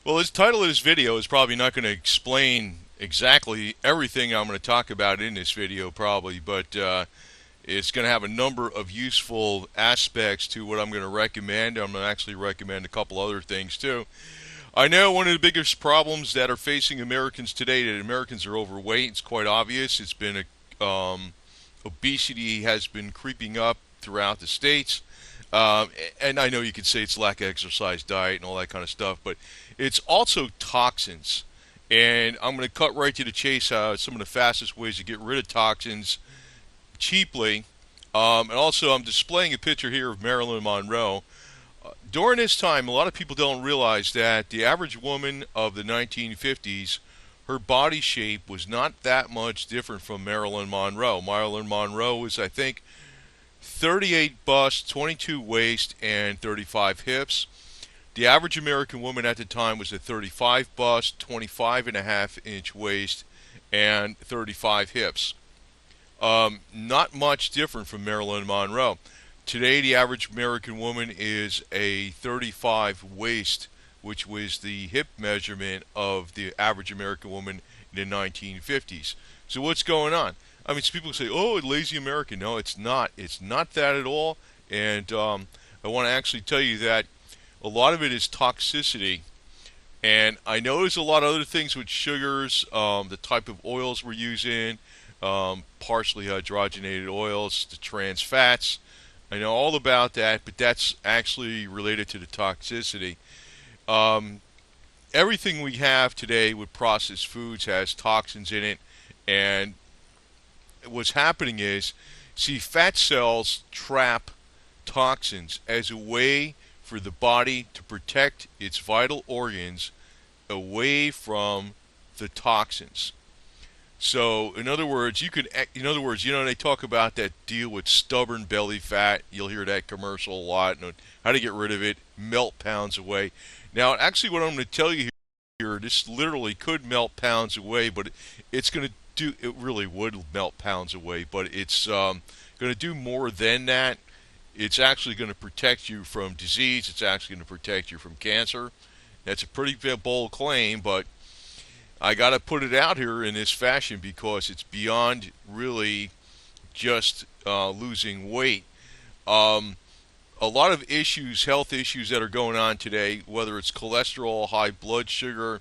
Well, the title of this video is probably not going to explain exactly everything I'm going to talk about in this video, probably, but it's going to have a number of useful aspects to what I'm going to recommend. I'm going to actually recommend a couple other things too. I know one of the biggest problems that are facing Americans today that Americans are overweight. It's quite obvious. It's been obesity has been creeping up throughout the states. And I know you could say it's lack of exercise, diet, and all that kind of stuff, but it's also toxins. And I'm going to cut right to the chase. Some of the fastest ways to get rid of toxins cheaply. And also, I'm displaying a picture here of Marilyn Monroe. During this time, a lot of people don't realize that the average woman of the 1950s, her body shape was not that much different from Marilyn Monroe. Marilyn Monroe was, I think, 38 bust, 22 waist, and 35 hips. The average American woman at the time was a 35 bust, 25.5-inch waist, and 35 hips. Not much different from Marilyn Monroe. Today, the average American woman is a 35 waist, which was the hip measurement of the average American woman in the 1950s. So what's going on? I mean, people say, "Oh, lazy American." No, it's not. It's not that at all. And I want to actually tell you that a lot of it is toxicity. And I know there's a lot of other things with sugars, the type of oils we're using, partially hydrogenated oils, the trans fats. I know all about that, but that's actually related to the toxicity. Um, Everything we have today with processed foods has toxins in it, and what's happening is, see, fat cells trap toxins as a way for the body to protect its vital organs away from the toxins. So, in other words, they talk about that deal with stubborn belly fat. You'll hear that commercial a lot. And how to get rid of it, melt pounds away. Now, actually, what I'm going to tell you here, this literally could melt pounds away, but it's going to it really would melt pounds away, but it's going to do more than that. It's actually going to protect you from disease. It's actually going to protect you from cancer. That's a pretty bold claim, but I got to put it out here in this fashion because it's beyond really just losing weight. Um, a lot of issues, health issues that are going on today, whether it's cholesterol, high blood sugar,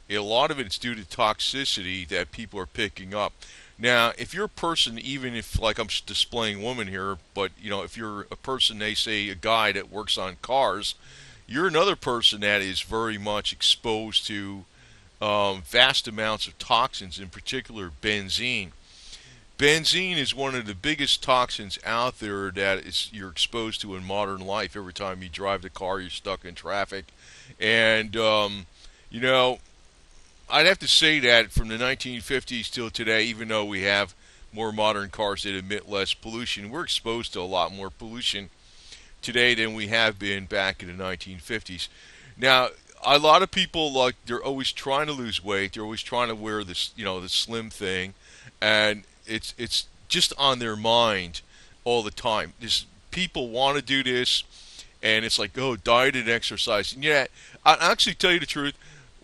a lot of it's due to toxicity that people are picking up. Now, if you're a person, even if, like, I'm displaying women here, but if you're a person, they say a guy that works on cars, you're another person that is very much exposed to vast amounts of toxins, in particular benzene. Benzene is one of the biggest toxins out there that you're exposed to in modern life. Every time you drive the car, you're stuck in traffic, and you know I'd have to say that from the 1950s till today, even though we have more modern cars that emit less pollution, we're exposed to a lot more pollution today than we have been back in the 1950s. Now, a lot of people, like, they're always trying to lose weight. They're always trying to wear this, the slim thing, and it's just on their mind all the time. This people want to do this, and it's like, oh, diet and exercise. And yeah, I actually tell you the truth.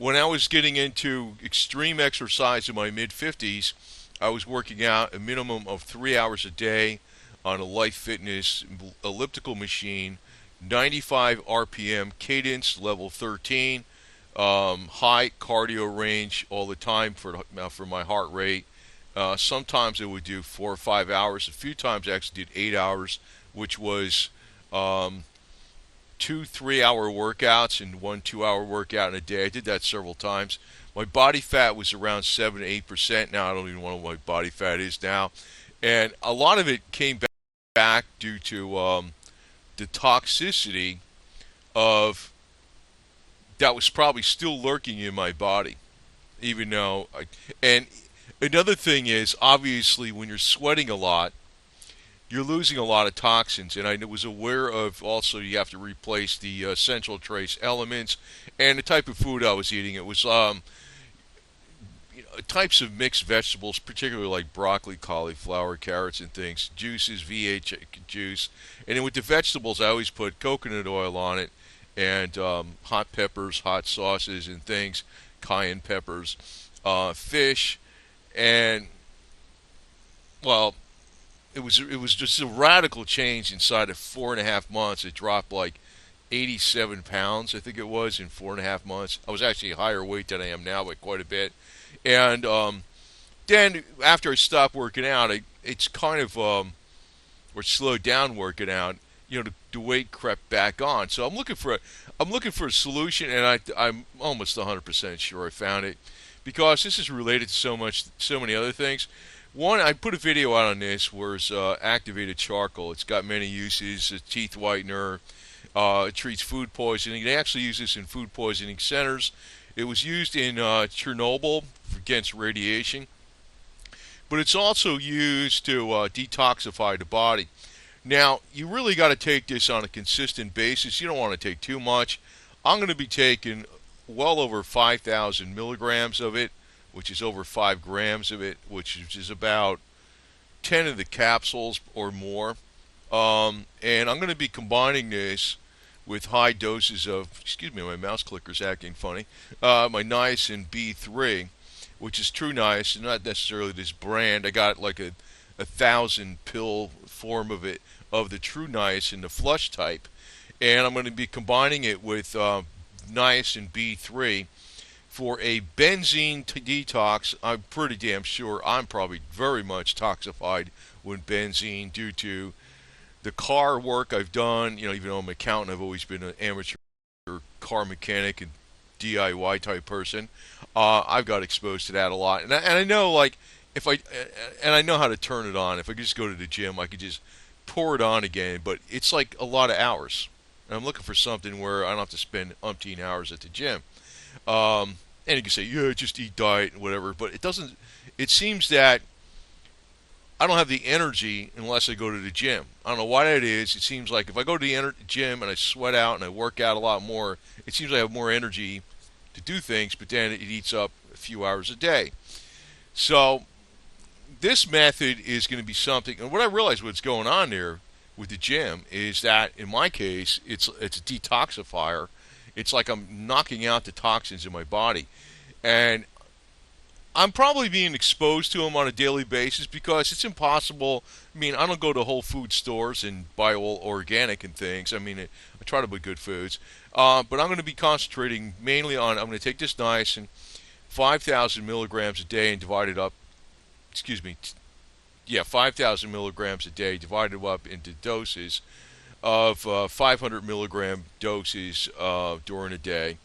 When I was getting into extreme exercise in my mid 50s, I was working out a minimum of 3 hours a day on a Life Fitness elliptical machine, 95 RPM cadence, level 13, high cardio range all the time for my heart rate. Sometimes I would do 4 or 5 hours. A few times I actually did 8 hours, which was um, 2 3 hour workouts and 1 2 hour workout in a day. I did that several times. My body fat was around 7 to 8%. Now I don't even know what my body fat is now, and a lot of it came back due to the toxicity of that was probably still lurking in my body, even though and another thing is, obviously, when you're sweating a lot, you're losing a lot of toxins. And I was aware of also you have to replace the essential trace elements and the type of food I was eating. It was types of mixed vegetables, particularly like broccoli, cauliflower, carrots, and things, juices, VH juice. And then with the vegetables, I always put coconut oil on it and hot peppers, hot sauces, and things, cayenne peppers, fish, and well, it was just a radical change inside of 4.5 months. It dropped like 87 pounds, I think it was, in 4.5 months. I was actually a higher weight than I am now, by quite a bit. And then after I stopped working out, it's kind of or slowed down working out. The weight crept back on. So I'm looking for a solution, and I'm almost 100% sure I found it, because this is related to so many other things. One, I put a video out on this, where it's activated charcoal. It's got many uses: a teeth whitener. It treats food poisoning. They actually use this in food poisoning centers. It was used in Chernobyl against radiation, but it's also used to detoxify the body. Now, you really got to take this on a consistent basis. You don't want to take too much. I'm going to be taking well over 5,000 milligrams of it, which is over 5 grams of it, which is about 10 of the capsules or more. And I'm going to be combining this with high doses of, excuse me, my mouse clicker's acting funny, my niacin B3, which is true niacin, not necessarily this brand. I got like a 1,000 pill form of it, of the true niacin, the flush type. And I'm going to be combining it with niacin B3 for a benzene detox. I'm pretty damn sure I'm probably very much toxified with benzene due to the car work I've done. Even though I'm an accountant, I've always been an amateur car mechanic and DIY type person. I've got exposed to that a lot, and I know, like, if I and I know how to turn it on. If I could just go to the gym, I could just pour it on again. But it's like a lot of hours, and I'm looking for something where I don't have to spend umpteen hours at the gym. And you can say, yeah, just eat diet and whatever, but it doesn't. It seems that I don't have the energy unless I go to the gym. I don't know why that is. It seems like if I go to the gym and I sweat out and I work out a lot more, it seems I have more energy to do things, but then it eats up a few hours a day. So this method is going to be something. And what I realize what's going on there with the gym is that in my case, it's a detoxifier. It's like I'm knocking out the toxins in my body. And I'm probably being exposed to them on a daily basis because it's impossible. I mean, I don't go to Whole Food stores and buy all organic and things. I mean, I try to buy good foods. But I'm going to be concentrating mainly on, I'm going to take this niacin, 5,000 milligrams a day, and divide it up, 5,000 milligrams a day, divided up into doses of 500 milligram doses during a day,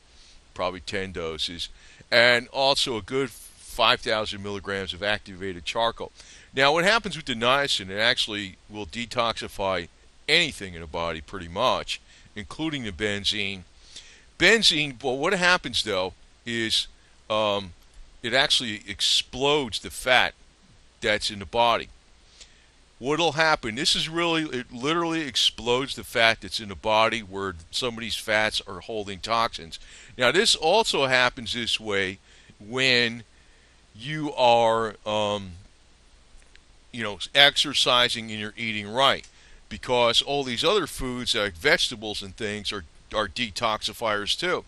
probably 10 doses, and also a good 5,000 milligrams of activated charcoal. Now, what happens with the niacin, it actually will detoxify anything in the body pretty much, including the benzene. Well, what happens though is it actually explodes the fat that's in the body. What'll happen, it literally explodes the fat that's in the body where some of these fats are holding toxins. Now, this also happens this way when you are, exercising and you're eating right, because all these other foods like vegetables and things are detoxifiers too.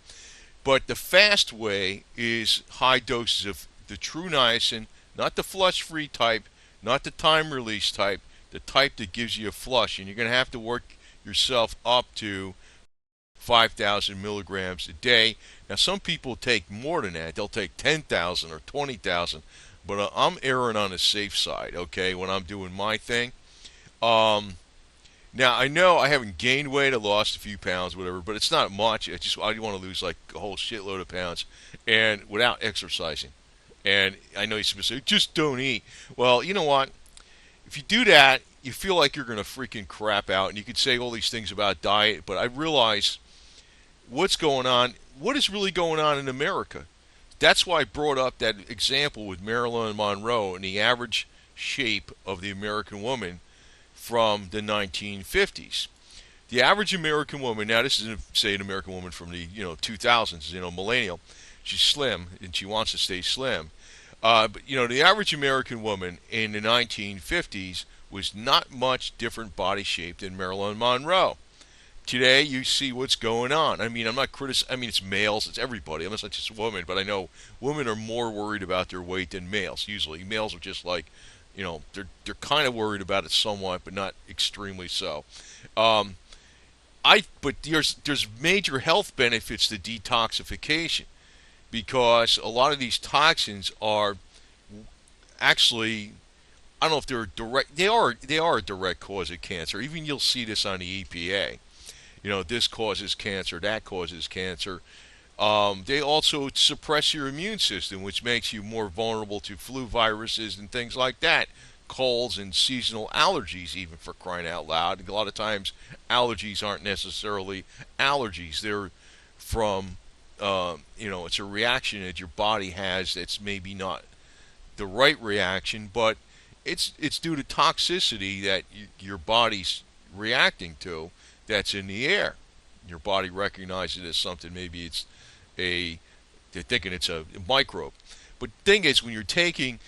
But the fast way is high doses of the true niacin, not the flush-free type, not the time-release type, the type that gives you a flush. And you're going to have to work yourself up to 5,000 milligrams a day. Now, some people take more than that. They'll take 10,000 or 20,000. But I'm erring on the safe side, okay, when I'm doing my thing. Now, I know I haven't gained weight. I lost a few pounds, whatever, but it's not much. I want to lose like a whole shitload of pounds, and without exercising. And I know you're supposed to say, just don't eat. Well, you know what? If you do that, you feel like you're going to freaking crap out. And you could say all these things about diet, but I realize what's going on, what is really going on in America. That's why I brought up that example with Marilyn Monroe and the average shape of the American woman from the 1950s. The average American woman, now this isn't, say, an American woman from the 2000s, millennial. She's slim, and she wants to stay slim. But, the average American woman in the 1950s was not much different body shape than Marilyn Monroe. today you see what's going on. I mean, I'm not critic. I mean, it's males, it's everybody. I'm not just women, but I know women are more worried about their weight than males. Usually, males are just like, they're kind of worried about it somewhat, but not extremely so. Um, but there's major health benefits to detoxification because a lot of these toxins are actually, I don't know if they're direct. They are a direct cause of cancer. Even you'll see this on the EPA. This causes cancer, that causes cancer. They also suppress your immune system, which makes you more vulnerable to flu viruses and things like that. Colds and seasonal allergies, even, for crying out loud. A lot of times, allergies aren't necessarily allergies. They're from, it's a reaction that your body has that's maybe not the right reaction, but it's due to toxicity that your body's reacting to that's in the air. Your body recognizes it as something. Maybe they're thinking it's a microbe. But the thing is, when you're taking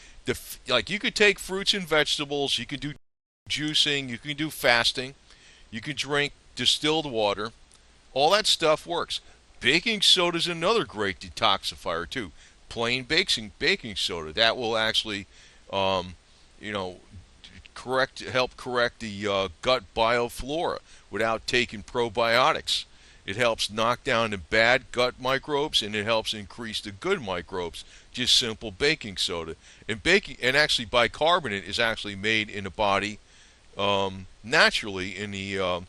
like, you could take fruits and vegetables, you can do juicing, you can do fasting, you can drink distilled water. All that stuff works. Baking soda is another great detoxifier too. Plain baking soda, that will actually, you know, help correct the gut bioflora without taking probiotics. It helps knock down the bad gut microbes and it helps increase the good microbes. Just simple baking soda. And actually bicarbonate is actually made in the body naturally in the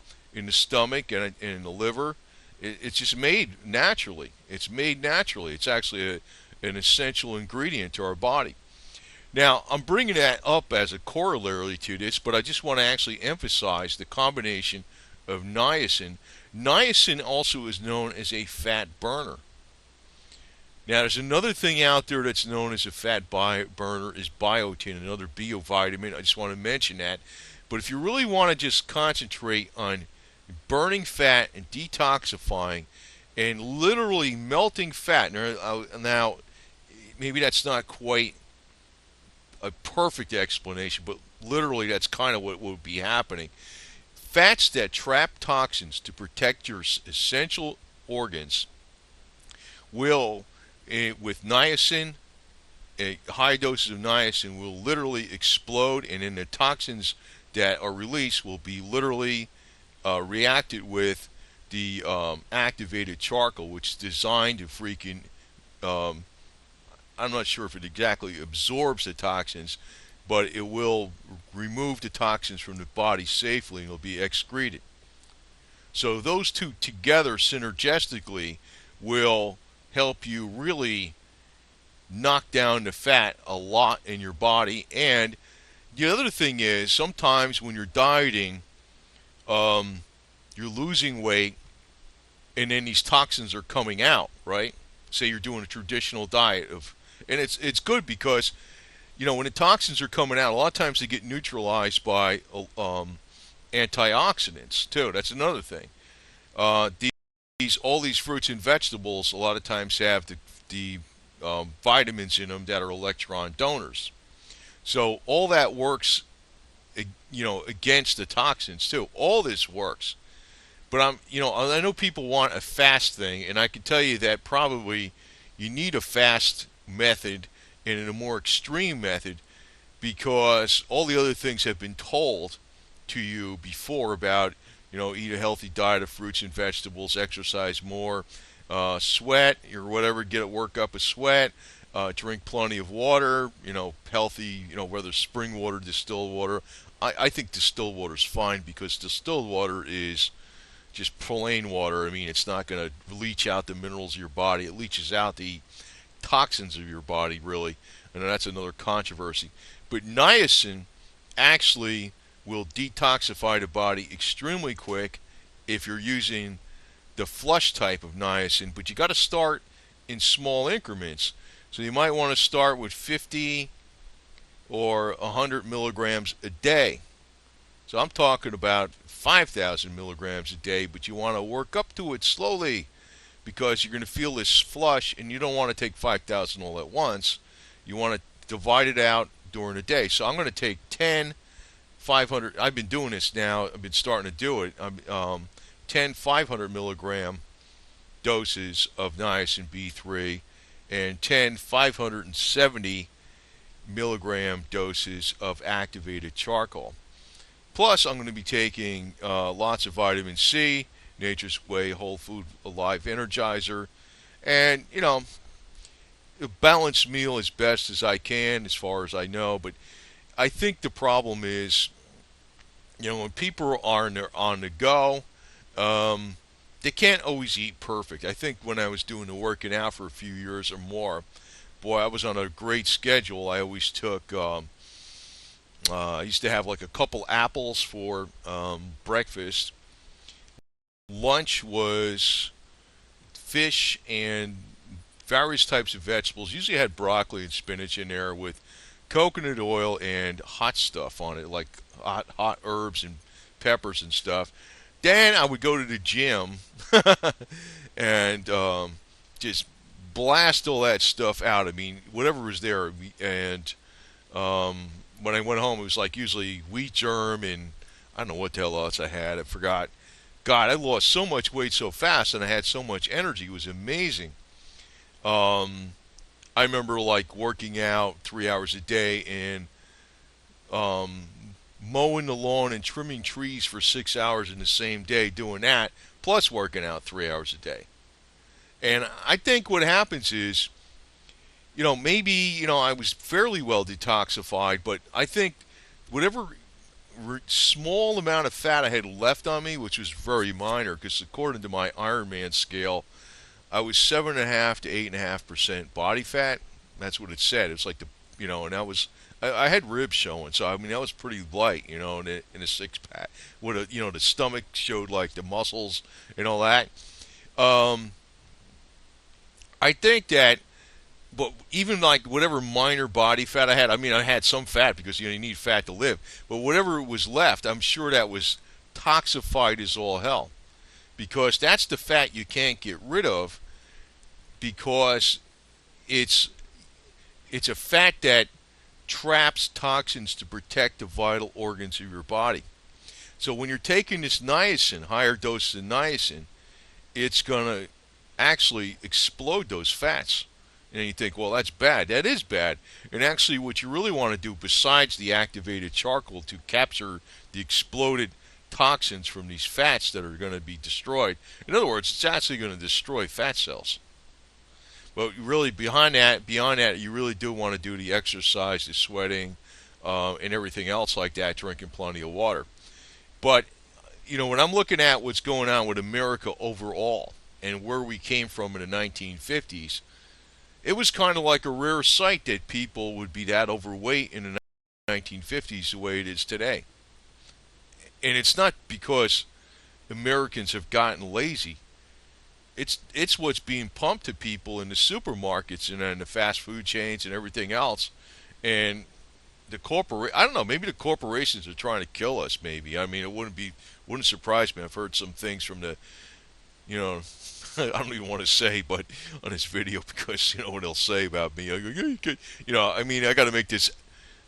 stomach and in the liver. It's just made naturally. It's made naturally. It's actually an essential ingredient to our body. Now, I'm bringing that up as a corollary to this, but I just want to actually emphasize the combination of niacin. Niacin also is known as a fat burner. Now, there's another thing out there that's known as a fat burner is biotin, another biovitamin. I just want to mention that. But if you really want to just concentrate on burning fat and detoxifying and literally melting fat, now maybe that's not quite a perfect explanation, but literally that's kind of what would be happening. Fats that trap toxins to protect your essential organs will, with niacin, high doses of niacin will literally explode, and then the toxins that are released will be literally reacted with the activated charcoal, which is designed to freaking, I'm not sure if it exactly absorbs the toxins, but it will remove the toxins from the body safely and it'll be excreted. So those two together synergistically will help you really knock down the fat a lot in your body. And the other thing is, sometimes when you're dieting, you're losing weight and then these toxins are coming out, right? Say you're doing a traditional diet and it's good because when the toxins are coming out, a lot of times they get neutralized by antioxidants too. That's another thing. All these fruits and vegetables a lot of times have the vitamins in them that are electron donors. So all that works, against the toxins too. All this works. But I know people want a fast thing, and I can tell you that probably you need a fast method and a more extreme method because all the other things have been told to you before about, eat a healthy diet of fruits and vegetables, exercise more, sweat or whatever, get a work up a sweat, drink plenty of water, healthy, whether spring water, distilled water. I think distilled water is fine because distilled water is just plain water. I mean, it's not going to leach out the minerals of your body. It leaches out the toxins of your body, really. And that's another controversy. But niacin actually will detoxify the body extremely quick if you're using the flush type of niacin. But you got to start in small increments. So you might want to start with 50 or 100 milligrams a day. So I'm talking about 5,000 milligrams a day, but you want to work up to it slowly because you're going to feel this flush, and you don't want to take 5,000 all at once. You want to divide it out during the day. So I'm going to take 10, 500. I've been doing this now. I've been starting to do it. 10 500 milligram doses of niacin B3 and 10 570 milligram doses of activated charcoal. Plus, I'm going to be taking lots of vitamin C, Nature's Way Whole Food Alive Energizer, and a balanced meal as best as I can, as far as I know. But I think the problem is, when people are on the go, they can't always eat perfect. I think when I was doing the working out for a few years or more, boy, I was on a great schedule. I always took, I used to have like a couple apples for breakfast. Lunch was fish and various types of vegetables. Usually had broccoli and spinach in there with coconut oil and hot stuff on it, like hot herbs and peppers and stuff. Then I would go to the gym and just blast all that stuff out. I mean, whatever was there. And when I went home, it was like usually wheat germ and I don't know what the hell else I had. I forgot. God, I lost so much weight so fast and I had so much energy. It was amazing. I remember like working out 3 hours a day and mowing the lawn and trimming trees for 6 hours in the same day, doing that, plus working out 3 hours a day. And I think what happens is, maybe, I was fairly well detoxified, but I think whatever small amount of fat I had left on me, which was very minor, because according to my Ironman scale, I was 7.5 to 8.5% body fat. That's what it said. It's like and that was, I had ribs showing, so I mean that was pretty light, in a six pack. With the stomach showed like the muscles and all that. I think that, but even like whatever minor body fat I had, I mean I had some fat because you need fat to live. But whatever was left, I'm sure that was toxified as all hell, because that's the fat you can't get rid of, because it's a fat that traps toxins to protect the vital organs of your body. So when you're taking this niacin, higher doses of niacin, it's going to actually explode those fats. And you think, well, that's bad. That is bad. And actually what you really want to do, besides the activated charcoal to capture the exploded toxins from these fats that are going to be destroyed, in other words, it's actually going to destroy fat cells. But really, beyond that, you really do want to do the exercise, the sweating, and everything else like that, drinking plenty of water. But, when I'm looking at what's going on with America overall and where we came from in the 1950s, it was kind of like a rare sight that people would be that overweight in the 1950s the way it is today. And it's not because Americans have gotten lazy. It's what's being pumped to people in the supermarkets and in the fast food chains and everything else. And I don't know, maybe the corporations are trying to kill us, maybe. I mean, it wouldn't surprise me. I've heard some things from the, I don't even want to say, but on this video, because what they'll say about me. I go, yeah, you could, I mean, I got to make this,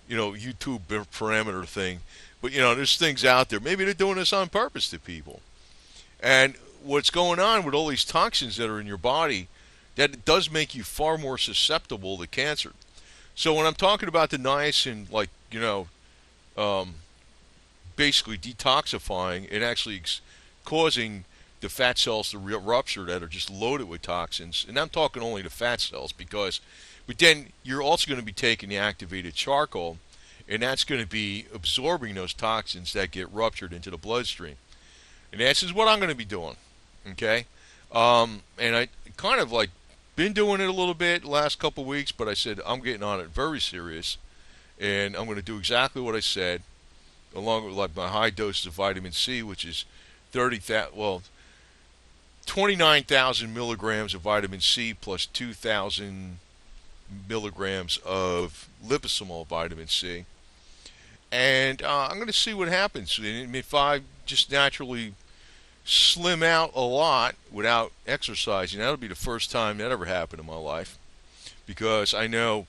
YouTube parameter thing. But, there's things out there. Maybe they're doing this on purpose to people. And what's going on with all these toxins that are in your body, that it does make you far more susceptible to cancer. So when I'm talking about the niacin, like, basically detoxifying and actually causing the fat cells to rupture that are just loaded with toxins, and I'm talking only the fat cells, but then you're also going to be taking the activated charcoal, and that's going to be absorbing those toxins that get ruptured into the bloodstream. And this is what I'm going to be doing, okay? And I kind of like been doing it a little bit the last couple of weeks, but I said I'm getting on it very serious, and I'm going to do exactly what I said, along with like my high doses of vitamin C, which is 29,000 milligrams of vitamin C plus 2,000 milligrams of liposomal vitamin C. And I'm going to see what happens. And if I just naturally slim out a lot without exercising, that'll be the first time that ever happened in my life. Because I know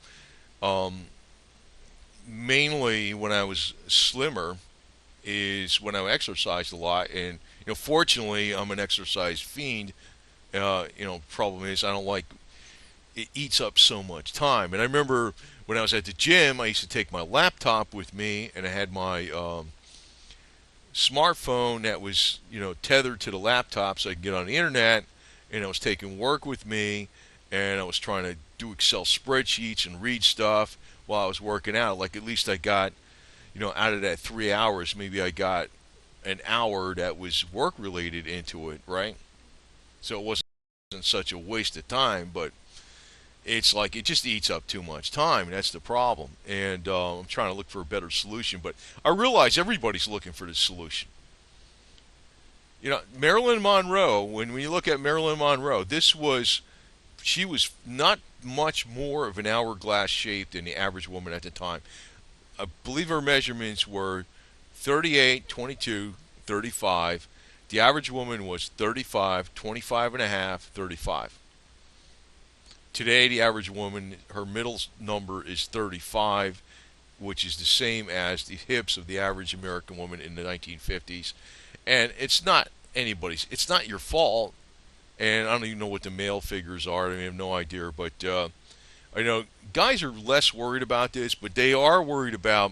mainly when I was slimmer is when I exercised a lot, and Fortunately, I'm an exercise fiend. Problem is I don't like it eats up so much time. And I remember when I was at the gym, I used to take my laptop with me, and I had my smartphone that was tethered to the laptop so I could get on the internet, and I was taking work with me, and I was trying to do Excel spreadsheets and read stuff while I was working out. Like, at least I got out of that 3 hours, maybe I got an hour that was work related into it, right? So it wasn't such a waste of time, but it's like it just eats up too much time. That's the problem. And I'm trying to look for a better solution, but I realize everybody's looking for the solution. Marilyn Monroe, when we look at Marilyn Monroe, she was not much more of an hourglass shape than the average woman at the time. I believe her measurements were 38, 22, 35. The average woman was 35, 25 and a half, 35. Today, the average woman, her middle number is 35, which is the same as the hips of the average American woman in the 1950s. And it's not it's not your fault. And I don't even know what the male figures are. I have no idea. But I know guys are less worried about this, but they are worried about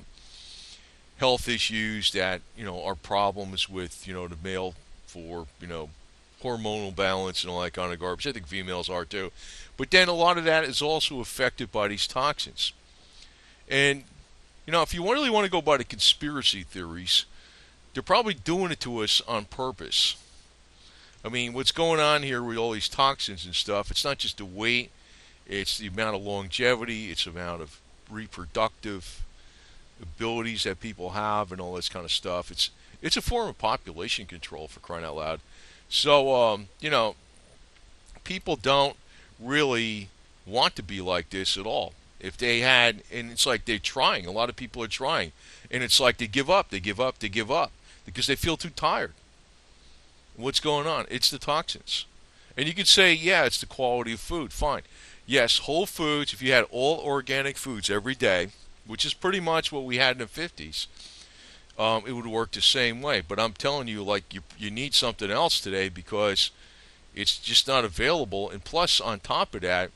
health issues that are problems with the male for hormonal balance and all that kind of garbage. I think females are too. But then a lot of that is also affected by these toxins. And if you really want to go by the conspiracy theories, they're probably doing it to us on purpose. I mean, what's going on here with all these toxins and stuff, it's not just the weight, it's the amount of longevity, it's the amount of reproductive abilities that people have and all this kind of stuff. It's a form of population control, for crying out loud. So, people don't really want to be like this at all. If they had, and it's like they're trying, a lot of people are trying, and it's like they give up, they give up, they give up because they feel too tired. What's going on? It's the toxins. And you could say, yeah, it's the quality of food. Fine. Yes, whole foods, if you had all organic foods every day, which is pretty much what we had in the 50s, it would work the same way. But I'm telling you, like, you need something else today because it's just not available. And plus, on top of that,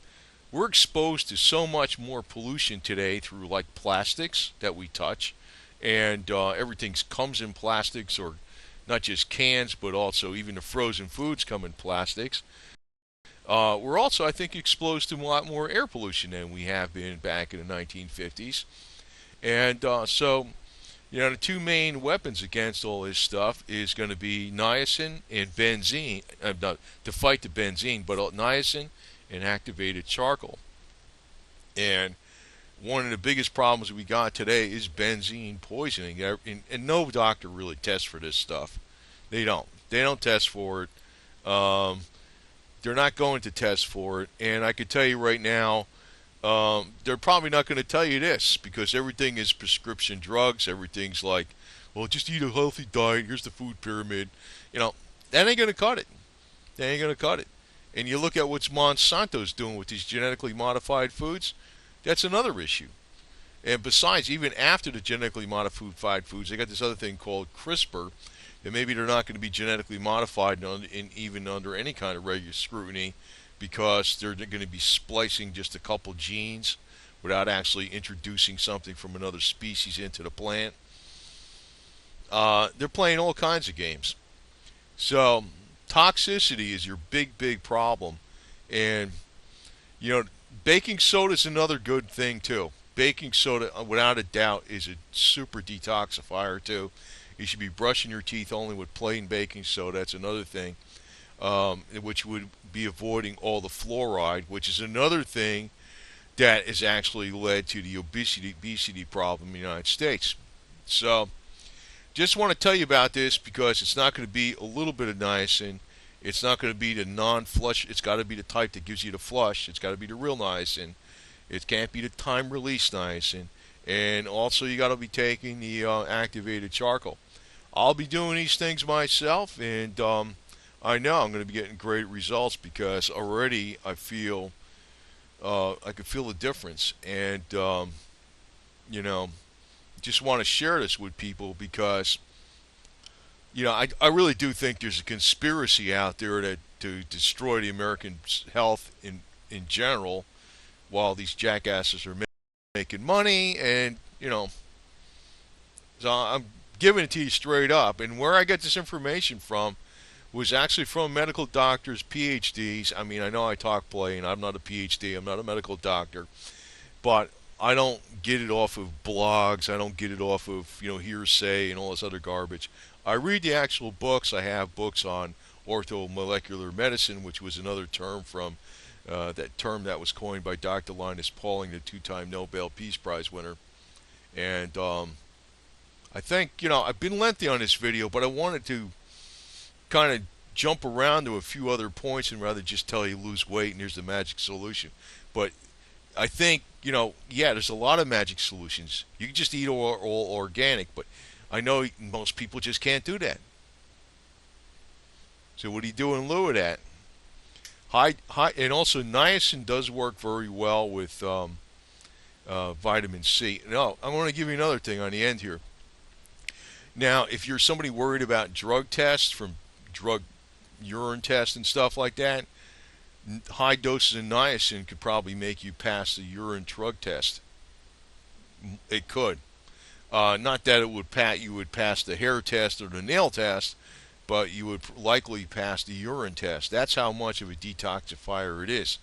we're exposed to so much more pollution today through, like, plastics that we touch. And everything comes in plastics, or not just cans, but also even the frozen foods come in plastics. We're also, I think, exposed to a lot more air pollution than we have been back in the 1950s. And the two main weapons against all this stuff is going to be niacin and benzene, to fight the benzene, but niacin and activated charcoal. And one of the biggest problems we got today is benzene poisoning. And no doctor really tests for this stuff. They don't. They don't test for it. They're not going to test for it. And I can tell you right now, they're probably not going to tell you this because everything is prescription drugs. Everything's like, well, just eat a healthy diet. Here's the food pyramid. That ain't going to cut it. That ain't going to cut it. And you look at what Monsanto's doing with these genetically modified foods, that's another issue. And besides, even after the genetically modified foods, they got this other thing called CRISPR, and maybe they're not going to be genetically modified even under any kind of regular scrutiny because they're going to be splicing just a couple genes without actually introducing something from another species into the plant. They're playing all kinds of games. So toxicity is your big problem. And, baking soda is another good thing, too. Baking soda, without a doubt, is a super detoxifier, too. You should be brushing your teeth only with plain baking soda. That's another thing, which would be avoiding all the fluoride, which is another thing that has actually led to the obesity problem in the United States. So, just want to tell you about this because it's not going to be a little bit of niacin. It's not going to be the non-flush. It's got to be the type that gives you the flush. It's got to be the real niacin. It can't be the time-release niacin. And also, you got to be taking the activated charcoal. I'll be doing these things myself, and I know I'm going to be getting great results because already I feel I can feel the difference, and just want to share this with people because I really do think there's a conspiracy out there to destroy the American health in general, while these jackasses are making money, and so I'm giving it to you straight up. And where I get this information from was actually from medical doctors, PhDs. I mean, I know I talk plain. I'm not a PhD. I'm not a medical doctor, but I don't get it off of blogs. I don't get it off of hearsay and all this other garbage. I read the actual books. I have books on orthomolecular medicine, which was another term from that term that was coined by Dr. Linus Pauling, the two-time Nobel Peace Prize winner. And I think I've been lengthy on this video, but I wanted to kind of jump around to a few other points and rather just tell you lose weight and here's the magic solution. But I think yeah, there's a lot of magic solutions. You can just eat all organic, but I know most people just can't do that. So what do you do in lieu of that? And also niacin does work very well with vitamin C. No, I want to give you another thing on the end here. Now, if you're somebody worried about drug tests from drug urine tests and stuff like that, high doses of niacin could probably make you pass the urine drug test. It could. Not that you would pass the hair test or the nail test, but you would likely pass the urine test. That's how much of a detoxifier it is.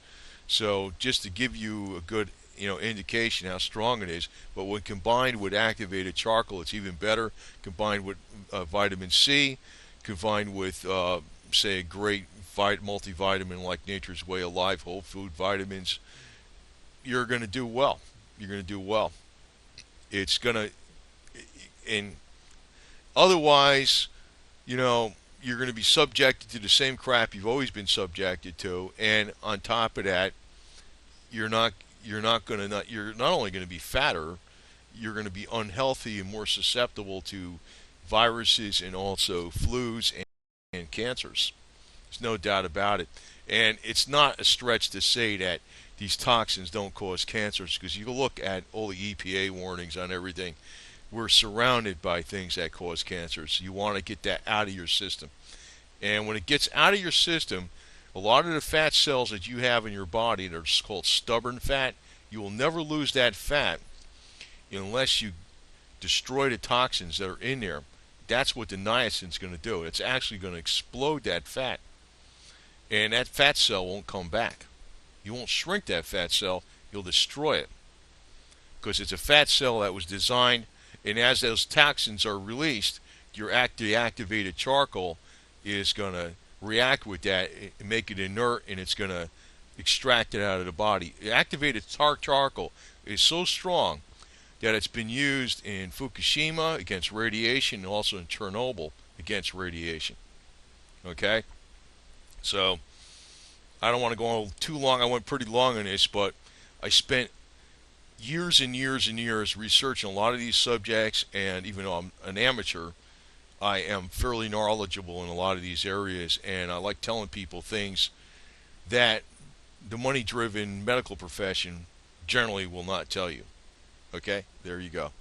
So just to give you a good indication how strong it is, but when combined with activated charcoal, it's even better. Combined with vitamin C, combined with say a great multivitamin like Nature's Way of Life, whole food vitamins, you're going to do well. You're going to do well. It's going to, and otherwise, you're going to be subjected to the same crap you've always been subjected to, and on top of that, you're not only going to be fatter, you're going to be unhealthy and more susceptible to viruses and also flus and cancers. There's no doubt about it. And it's not a stretch to say that these toxins don't cause cancers, because you look at all the EPA warnings on everything. We're surrounded by things that cause cancers. You want to get that out of your system. And when it gets out of your system, a lot of the fat cells that you have in your body that are called stubborn fat, you will never lose that fat unless you destroy the toxins that are in there. That's what the niacin is going to do. It's actually going to explode that fat. And that fat cell won't come back. You won't shrink that fat cell, you'll destroy it. Because it's a fat cell that was designed, and as those toxins are released, your activated charcoal is going to react with that and make it inert, and it's going to extract it out of the body. Activated charcoal is so strong that it's been used in Fukushima against radiation, and also in Chernobyl against radiation. Okay? So, I don't want to go on too long. I went pretty long on this, but I spent years and years and years researching a lot of these subjects, and even though I'm an amateur, I am fairly knowledgeable in a lot of these areas, and I like telling people things that the money-driven medical profession generally will not tell you. Okay? There you go.